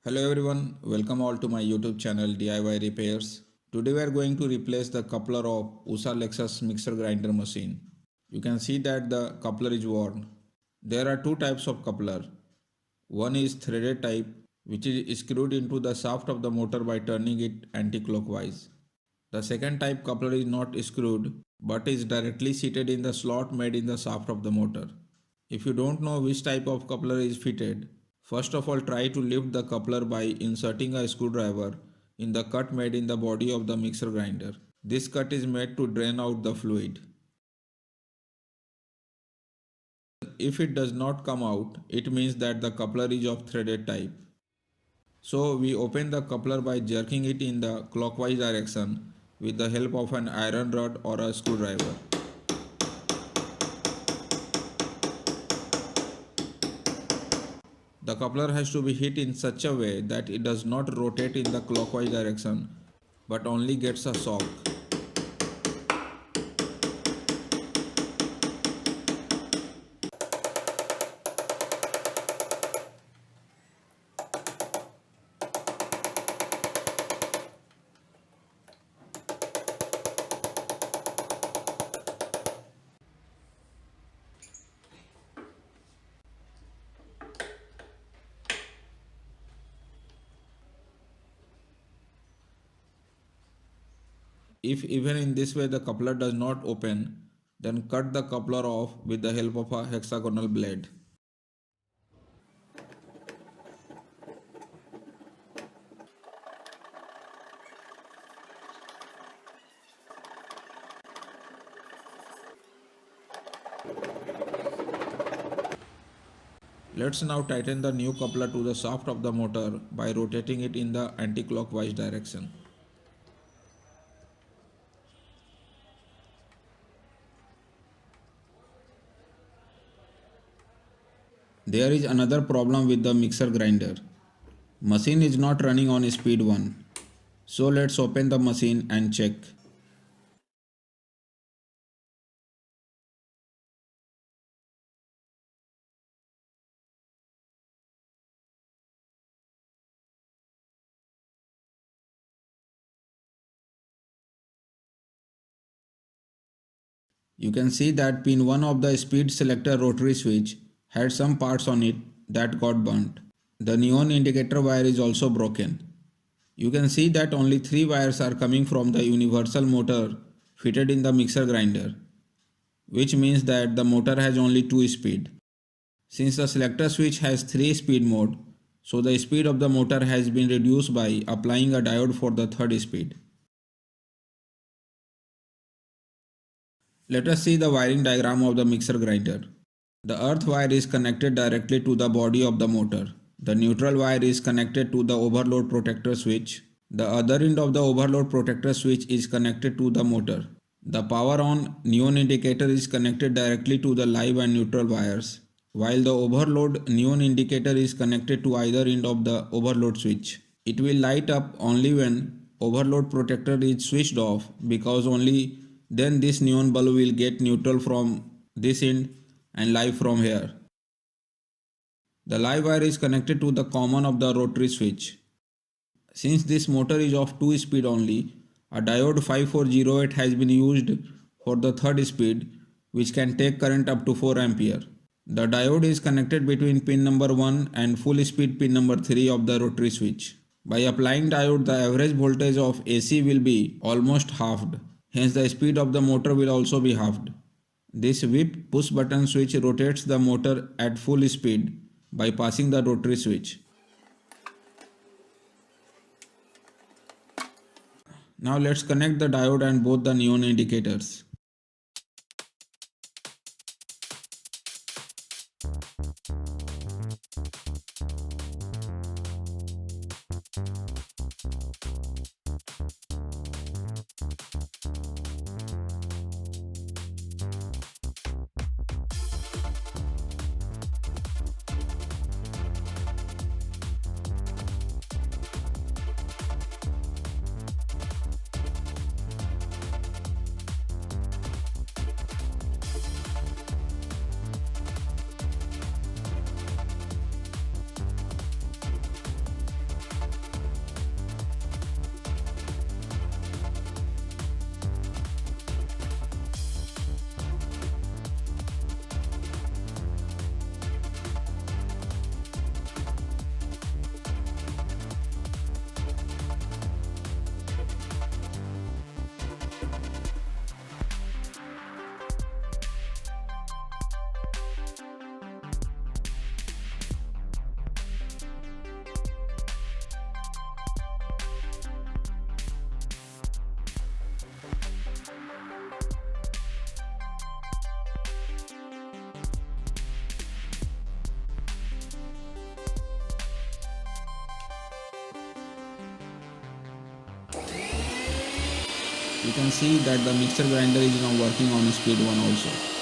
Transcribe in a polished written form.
Hello everyone, welcome all to my YouTube channel DIY Repairs. Today we are going to replace the coupler of Usha Lexus mixer grinder machine. You can see that the coupler is worn. There are two types of coupler. One is threaded type, which is screwed into the shaft of the motor by turning it anti-clockwise. The second type coupler is not screwed but is directly seated in the slot made in the shaft of the motor. If you don't know which type of coupler is fitted, first of all try to lift the coupler by inserting a screwdriver in the cut made in the body of the mixer grinder. This cut is made to drain out the fluid. If it does not come out, it means that the coupler is of threaded type. So we open the coupler by jerking it in the clockwise direction with the help of an iron rod or a screwdriver. The coupler has to be hit in such a way that it does not rotate in the clockwise direction but only gets a shock. If even in this way the coupler does not open, then cut the coupler off with the help of a hexagonal blade. Let's now tighten the new coupler to the shaft of the motor by rotating it in the anti-clockwise direction. There is another problem with the mixer grinder. Machine is not running on speed 1. So let's open the machine and check. You can see that pin 1 of the speed selector rotary switch had some parts on it that got burnt. The neon indicator wire is also broken. You can see that only 3 wires are coming from the universal motor fitted in the mixer grinder, which means that the motor has only 2 speed. Since the selector switch has 3 speed mode, so the speed of the motor has been reduced by applying a diode for the third speed. Let us see the wiring diagram of the mixer grinder. The earth wire is connected directly to the body of the motor. The neutral wire is connected to the overload protector switch. The other end of the overload protector switch is connected to the motor. The power on neon indicator is connected directly to the live and neutral wires, while the overload neon indicator is connected to either end of the overload switch. It will light up only when overload protector is switched off, because only then this neon bulb will get neutral from this end and live from here. The live wire is connected to the common of the rotary switch. Since this motor is of 2 speed only, a diode 5408 has been used for the third speed, which can take current up to 4 ampere. The diode is connected between pin number 1 and full speed pin number 3 of the rotary switch. By applying diode, the average voltage of AC will be almost halved. Hence the speed of the motor will also be halved. This whip push button switch rotates the motor at full speed by passing the rotary switch. Now let's connect the diode and both the neon indicators. You can see that the mixer grinder is now working on speed 1 also.